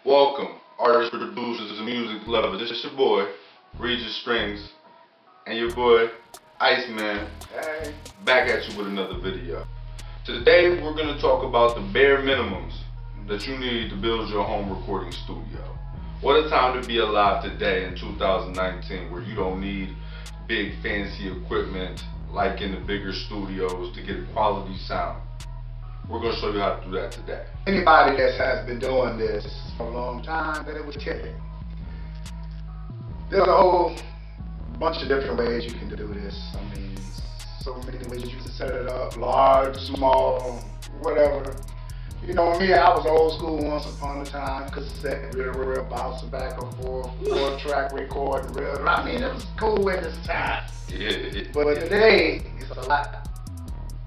Welcome, artists, producers, and music lovers. This is your boy, Regis Strings, and your boy, Iceman, back at you with another video. Today, we're going to talk about the bare minimums that you need to build your home recording studio. What a time to be alive today in 2019, where you don't need big fancy equipment like in the bigger studios to get a quality sound. We're going to show you how to do that today. Anybody that has been doing this for a long time, that it would tell you. There's a whole bunch of different ways you can do this. I mean, so many ways you can set it up, large, small, whatever. You know me, I was old school once upon a time, cassette, real, bouncing back and forth, 4-track recording, real. I mean, it was cool at this time. Yeah. But today, it's a lot.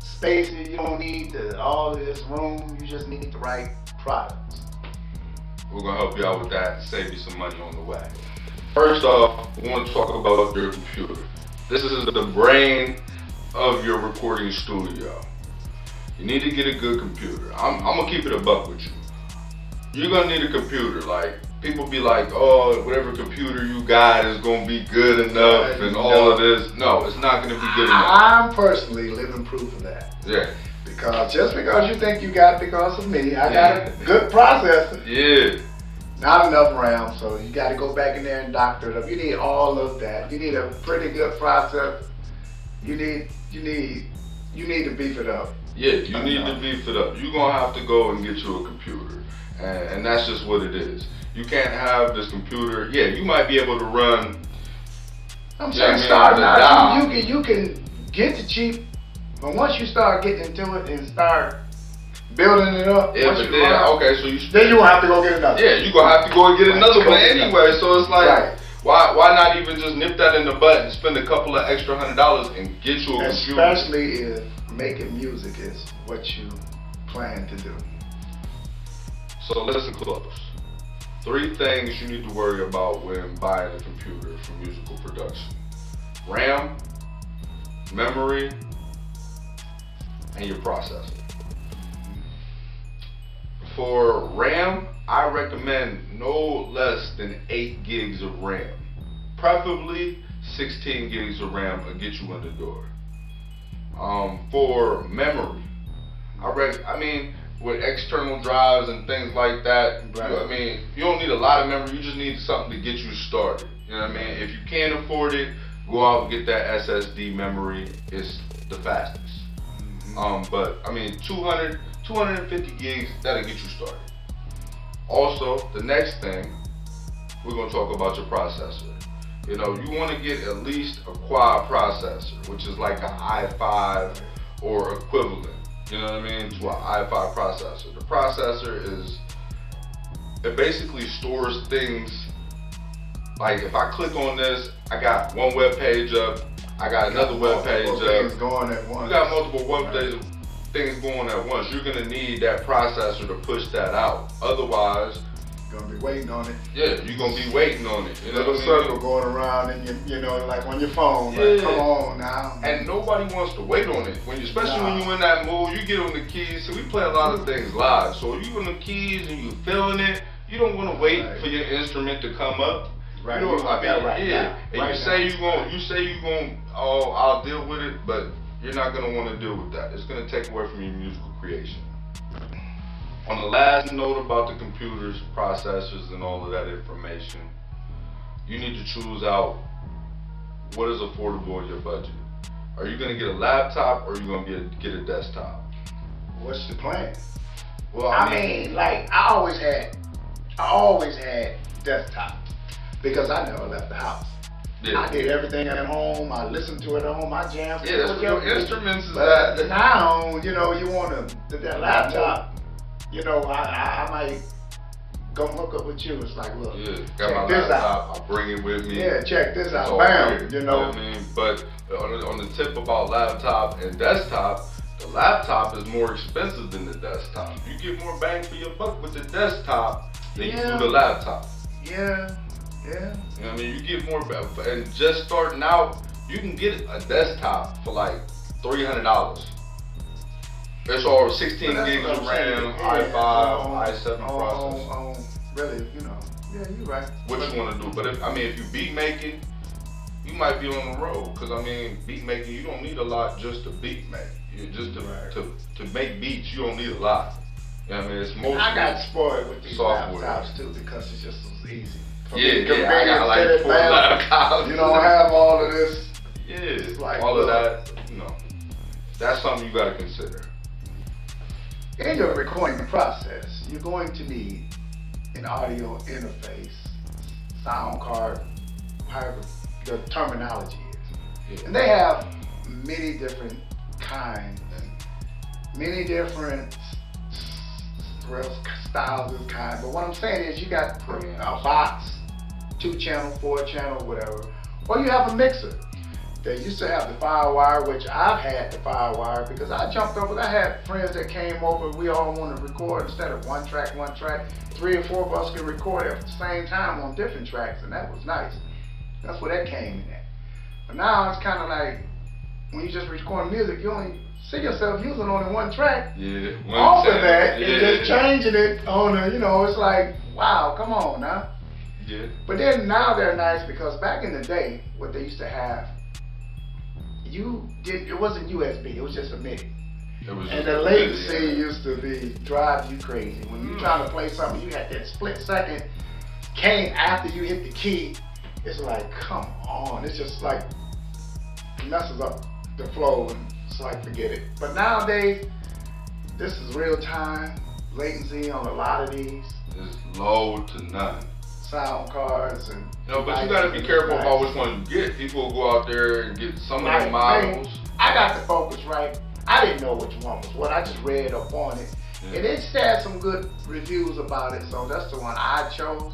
Space, you don't need all this room, you just need the right products. We're going to help you out with that and save you some money on the way. First off, we want to talk about your computer. This is the brain of your recording studio. You need to get a good computer. I'm going to keep it a buck with you. You're going to need a computer. Like, people be like, oh, whatever computer you got is going to be good enough and all of this. No, it's not going to be good enough. I'm personally living proof of that. Yeah. Because just because you think you got it because of me, I got a good processor. Yeah. Not enough RAM, so you got to go back in there and doctor it up. You need all of that. You need a pretty good processor. You need to beef it up. Yeah, you need to beef it up. You're going to have to go and get you a computer. And that's just what it is. You can't have this computer. Yeah, you might be able to run. I'm saying start now. You can get the cheap, but once you start getting into it and start building it up, yeah, but then okay, so then you gonna have to go get another. Yeah, you gonna have to go and get another one anyway. So it's like, why not even just nip that in the butt and spend a couple of extra $100 and get you a computer? Especially if making music is what you plan to do. So listen close. 3 things you need to worry about when buying a computer for musical production: RAM, memory, and your processor. For RAM, I recommend no less than 8 gigs of RAM. Preferably 16 gigs of RAM will get you in the door. For memory, with external drives and things like that, you don't need a lot of memory, you just need something to get you started. You know what I mean? If you can't afford it, go out and get that SSD memory. It's the fastest. But 250 gigs, that'll get you started. Also, the next thing, we're gonna talk about your processor. You know, you wanna get at least a quad processor, which is like an i5 or equivalent. You know what I mean? To an i5 processor. The processor it basically stores things. Like if I click on this, I got one web page up, I got another web page up. Things going at once. You got multiple web pages, things going at once. You're gonna need that processor to push that out. Otherwise, you're gonna be waiting on it. Yeah, you're gonna be waiting on it. You know what I mean? Circle going around and you know, like on your phone, like, come on now. And nobody wants to wait on it. Especially when you're in that mood, you get on the keys. So we play a lot of things live. So you on the keys and you feeling it, you don't want to wait for your instrument to come up. Right. You know what I mean? Now. And right you say you going, oh, I'll deal with it, but you're not gonna want to deal with that. It's gonna take away from your musical creation. On the last note about the computers, processors, and all of that information, you need to choose out what is affordable in your budget. Are you gonna get a laptop or are you gonna get a desktop? What's the plan? Well, I always had desktop because I never left the house. Yeah. I did everything at home. I listened to it at home. I jammed. Yeah, that's your instruments. Now, you know, you want that laptop. You know, I might go hook up with you. It's like, look, got my laptop. I'll bring it with me. Yeah, check this out. Bam. You know what I mean? But on the tip about laptop and desktop, the laptop is more expensive than the desktop. You get more bang for your buck with the desktop than you do the laptop. Yeah. You know what I mean? You get more, and just starting out, you can get a desktop for like $300. It's all 16 gigs of RAM, i5, i7 processor. really, yeah, you're right. What you want to do. But if you beat making, you might be on the road. Cause beat making, you don't need a lot just to beat make. To make beats, you don't need a lot. You know what I mean? It's mostly I got spoiled with these software laptops too because it just was easy. I got like 4 laptops. You don't have all of this. Yeah, like, all of that. That's something you gotta consider. In your recording process, you're going to need an audio interface, sound card, however the terminology is. Yeah. And they have many different kinds and many different styles and kinds. But what I'm saying is you got a box, 2-channel, 4-channel, whatever, or you have a mixer. They used to have the Firewire, which I've had the Firewire because I jumped over. I had friends that came over. We all wanted to record instead of one track. 3 or 4 of us could record at the same time on different tracks, and that was nice. That's where that came in at. But now it's kind of like when you just record music, you only see yourself using only one track. Yeah. Off of that, and just changing it on it's like, wow, come on now. Yeah. But then now they're nice because back in the day, what they used to have, it wasn't USB, it was just a MIDI. And the latency used to drive you crazy. When you're trying to play something, you had that split second came after you hit the key. It's like, come on. It's just like messes up the flow and it's like, forget it. But nowadays, this is real time. Latency on a lot of these. It's low to none. Sound cards and but you gotta be careful about which one you get. People will go out there and get some of the models. I got the Focusrite. I didn't know which one was what. I just read up on it. Yeah. And it had some good reviews about it, so that's the one I chose.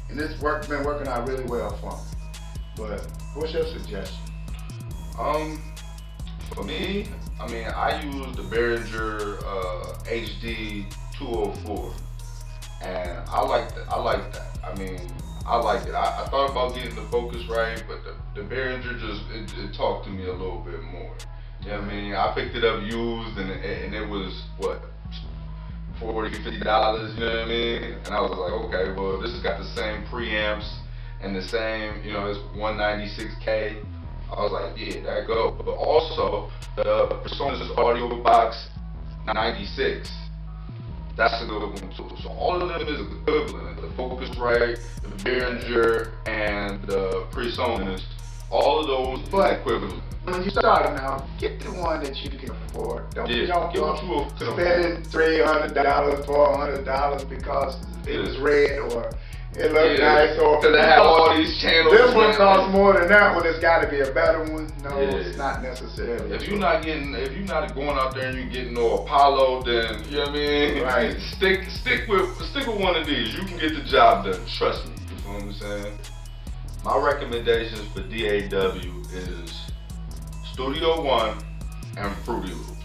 And it's been working out really well for me. But what's your suggestion? For me, I use the Behringer HD 204. And I like that. I like it. I thought about getting the Focusrite, but the Behringer it talked to me a little bit more. You know what I mean? I picked it up used and it was what, $40, $50, you know what I mean? And I was like, okay, well this has got the same preamps and the same, it's 196K. I was like, yeah, that go. But also the Presonus Audio Box 96. That's a good one too. So all of them is equivalent. The Focusrite, the Behringer, and the Presonus, all of those is equivalent. When you start now, get the one that you can afford. Don't get what you can spending $300, $400 because it was red or it looked nice or because they have all these channels. This one costs more than that one. It's got to be a better one. No, it's not necessarily. If you're not going out there and you're getting no Apollo, then you know what I mean. Right. Stick with one of these. You can get the job done. Trust me. You know what I'm saying? My recommendations for DAW is Studio One and Fruity Loops.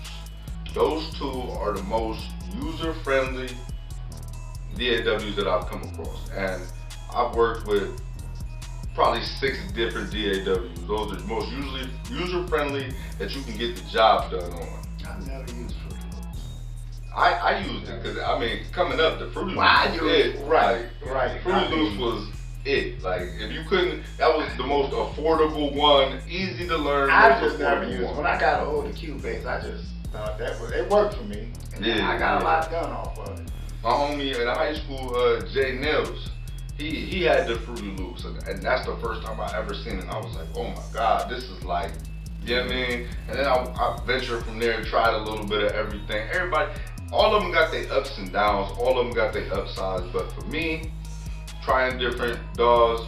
Those two are the most user-friendly DAWs that I've come across, and I've worked with probably 6 different DAWs. Those are the most user-friendly that you can get the job done on. I've never used Fruity Loops. I used it because coming up the Fruity Loops was it. Right. Fruity Loops was it. Like if you couldn't, that was the most affordable one, easy to learn. I just never used it. When I got a hold of Cubase, I just thought it worked for me, and I got a lot done off of it. My homie in high school, Jay Nils, he had the Fruity Loops, and that's the first time I ever seen it. And I was like, oh my God, this is like, you know what I mean? And then I ventured from there and tried a little bit of everything. Everybody, all of them got their ups and downs, all of them got their upsides, but for me, trying different DAWs,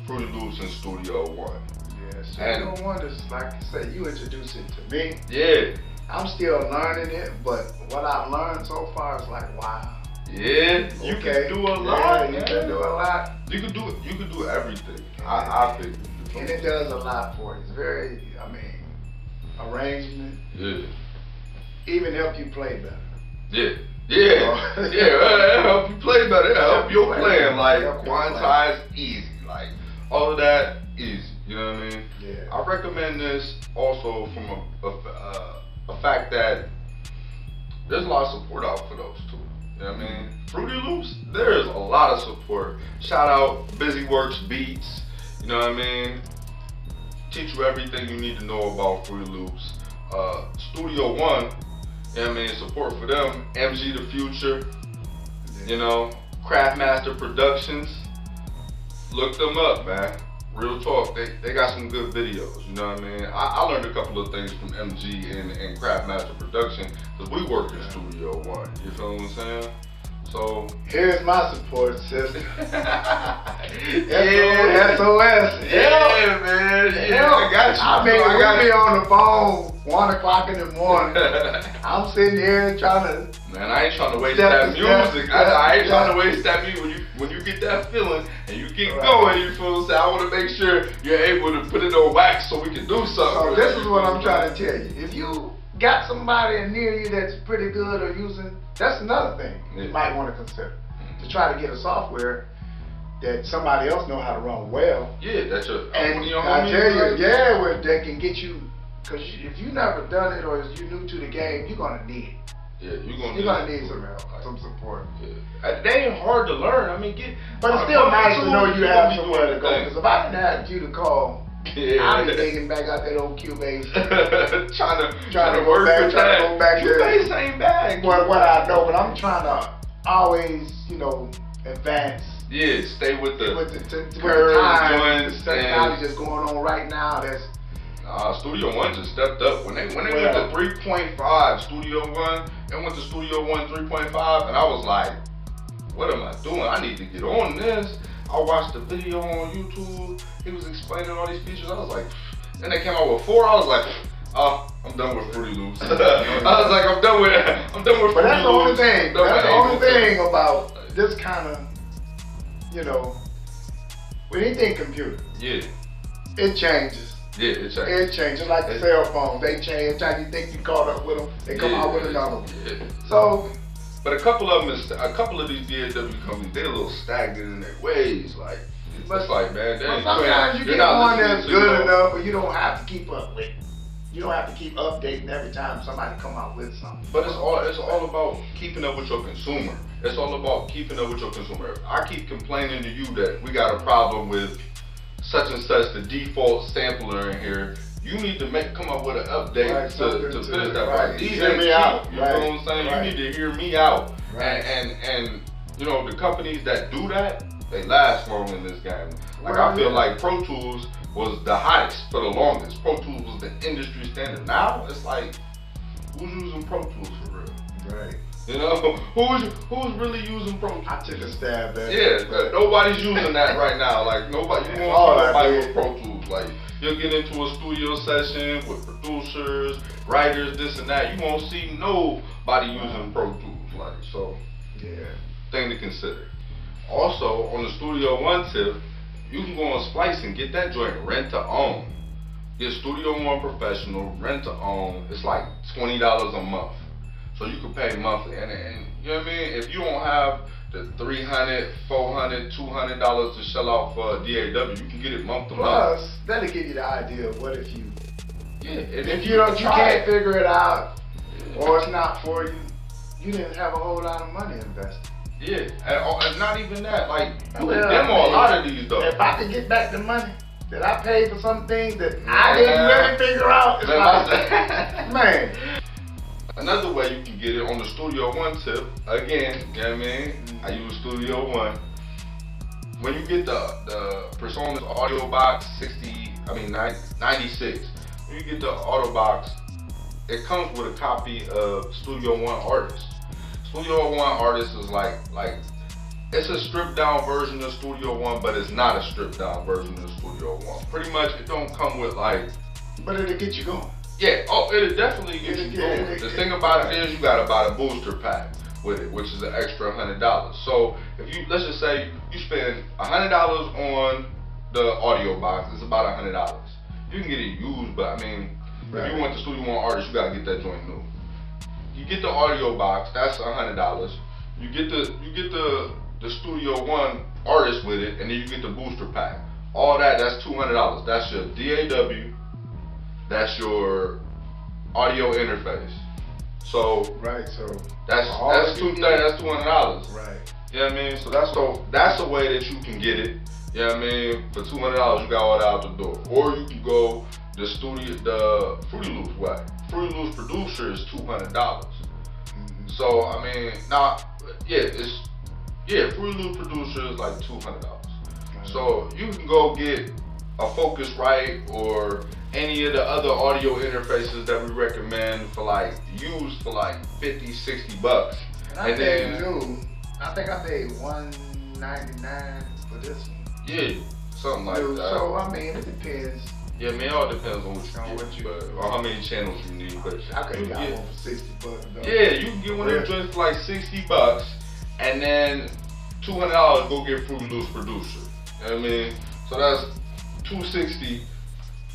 Fruity Loops and Studio One. Yeah, Studio One is, like I said, you introduced it to me. Yeah. I'm still learning it, but what I've learned so far is like, wow. Yeah, you can do a lot. You can do a lot. You can do everything. I think. And it does a lot for you. It's very, arrangement. Yeah. Even help you play better. Yeah. It'll help you play better. It'll help your playing. Like quantize easy. Like all of that easy. You know what I mean? Yeah. I recommend this also from a fact that there's a lot of support out for those too. You know what I mean? Fruity Loops, there is a lot of support. Shout out Busy Works Beats. You know what I mean? Teach you everything you need to know about Fruity Loops. Studio One, you know what I mean? Support for them. MG the Future, you know, Craftmaster Productions. Look them up, man. Real talk, they got some good videos, you know what I mean? I learned a couple of things from MG and Craftmaster Production, because we work in Studio One, you feel what I'm saying? So here's my support system. Yeah, SOS. Yeah, man. Yeah, I got you. I mean, I be on the phone 1 o'clock in the morning. I'm sitting here trying to. Man, I ain't trying to waste that music. I ain't trying to waste that music. When you get that feeling and you get going, you feel what I'm saying? I want to make sure you're able to put it on wax so we can do something. So this is what I'm trying to tell you. If you got somebody near you that's pretty good or using, that's another thing you might want to consider. To try to get a software that somebody else know how to run well. Yeah, that's your. And I tell you, yeah, where they can get you, because if you never done it or you new to the game, you're gonna need it. Yeah, you're gonna need some help, some support. Yeah. They ain't hard to learn. I mean, but it's still nice to know you have somewhere to go. Because if I didn't have you to call, I'll be digging back out that old Cubase, trying to go back there. Cubase ain't bad. What I know, but I'm trying to always, advance. Yeah, stay with the current joints. Technology that's going on right now. That's Studio One just stepped up when they went to 3.5. Studio One, they went to Studio One 3.5, and I was like, what am I doing? I need to get on this. I watched the video on YouTube. He was explaining all these features. I was like, then they came out with 4. I was like, I'm done with Fruity Loops. I was like, I'm done with Fruity Loops. But that's the only thing. That's the only thing about this kind of, with anything computer. Yeah. It changes. Yeah, it changes. It changes. Like the cell phones. They change. Every time you think you caught up with them, they come out with another one. Yeah. So. But a couple of these DAW companies, they're a little stagnant in their ways. Like, it's like, man, sometimes you get one that's good enough, but you don't have to keep up with. You don't have to keep updating every time somebody come out with something. But it's all about keeping up with your consumer. It's all about keeping up with your consumer. I keep complaining to you that we got a problem with such and such, the default sampler in here. You need to come up with an update to finish that. Right. Hear me out. You know what I'm saying? Right. You need to hear me out. Right. And the companies that do that, they last long in this game. Like I feel like Pro Tools was the hottest for the longest. Pro Tools was the industry standard. Now it's like, who's using Pro Tools for real? Right. Who's really using Pro Tools? I took a stab at it. Yeah, nobody's using that right now. Like nobody, you won't see nobody with Pro Tools. Like you'll get into a studio session with producers, writers, this and that. You won't see nobody using Pro Tools. Like so, yeah. Thing to consider. Also, on the Studio One tip, you can go on Splice and get that joint rent to own. Get Studio One Professional, rent to own. It's like $20 a month. So you can pay monthly. And you know what I mean? If you don't have the $300, $400, $200 to shell out for a DAW, you can get it month to month. Plus, that'll give you the idea of what if you... Yeah. If you can't figure it out, or it's not for you, you didn't have a whole lot of money invested. Yeah, and not even that. Like, you can demo a lot of these though. If I could get back the money that I paid for some things that I didn't really figure out, it's like, man. Another way you can get it on the Studio One tip, again, you know what I mean? I use Studio One. When you get the PreSonus Audio Box 96, when you get the Audio Box, it comes with a copy of Studio One Artist. Studio One Artist is like it's a stripped down version of Studio One, but it's not a stripped down version of Studio One. Pretty much, it don't come with like. But it'll get you going. Yeah. Oh, it'll definitely get you going. The thing about it is, you gotta buy the booster pack with it, which is an extra $100. So if let's just say you spend $100 on the audio box, it's about $100. You can get it used, but I mean, if you want the Studio One Artist, you gotta get that joint new. You get the audio box, that's $100. You get the Studio One Artist with it, and then you get the booster pack. All that's $200. That's your DAW, that's your audio interface. So right, so that's $200. Right. You know what I mean? So that's a way that you can get it. You know what I mean? For $200 you got all that out the door. Or you can go the Fruity Loops way. Fruity Loops producer is $200. So I mean, Fruity Loops producer is like $200. So you can go get a Focusrite or any of the other audio interfaces that we recommend for like used for like $50-$60. And then I think I paid $199 for this one. Yeah, something like that. So I mean, it depends. Yeah, man, it all depends on what you get, or how many channels you need. But I could get one for $60. Though. Yeah, you can get one of them joints for like $60, and then $200 go get Fruity Loops producer. You know what I mean? So that's $260.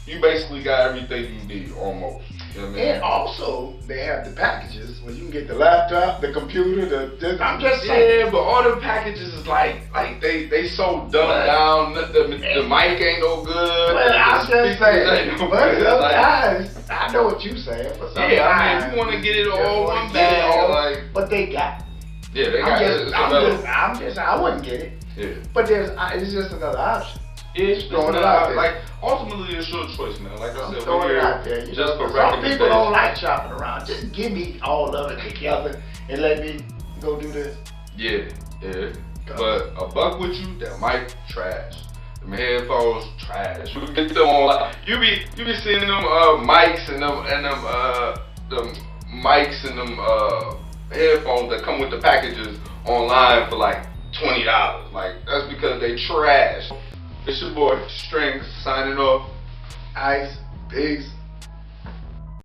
You basically got everything you need almost. You know what I mean? And also, they have the packages where you can get the laptop, the computer, I'm just saying. Yeah, but all the packages is like they so dumbed down. The mic ain't no good. Well, I'm just saying. No But good. sometimes, I know what you're saying. But sometimes, yeah, I mean, if you want to get it all one bag, but they got. Yeah, they got it. I wouldn't get it. Yeah. But it's just another option. It's throwing it out there. Like, ultimately, it's your choice, man. Like I said, we're here just for some people recommendations. don't like shopping around. Just give me all of it together and let me go do this. Yeah. But a buck with you, that mic trash. Them headphones trash. You get them on. You be seeing them mics and them mics and them headphones that come with the packages online for like $20. Like, that's because they trash. It's your boy Strings signing off. Ice, peace.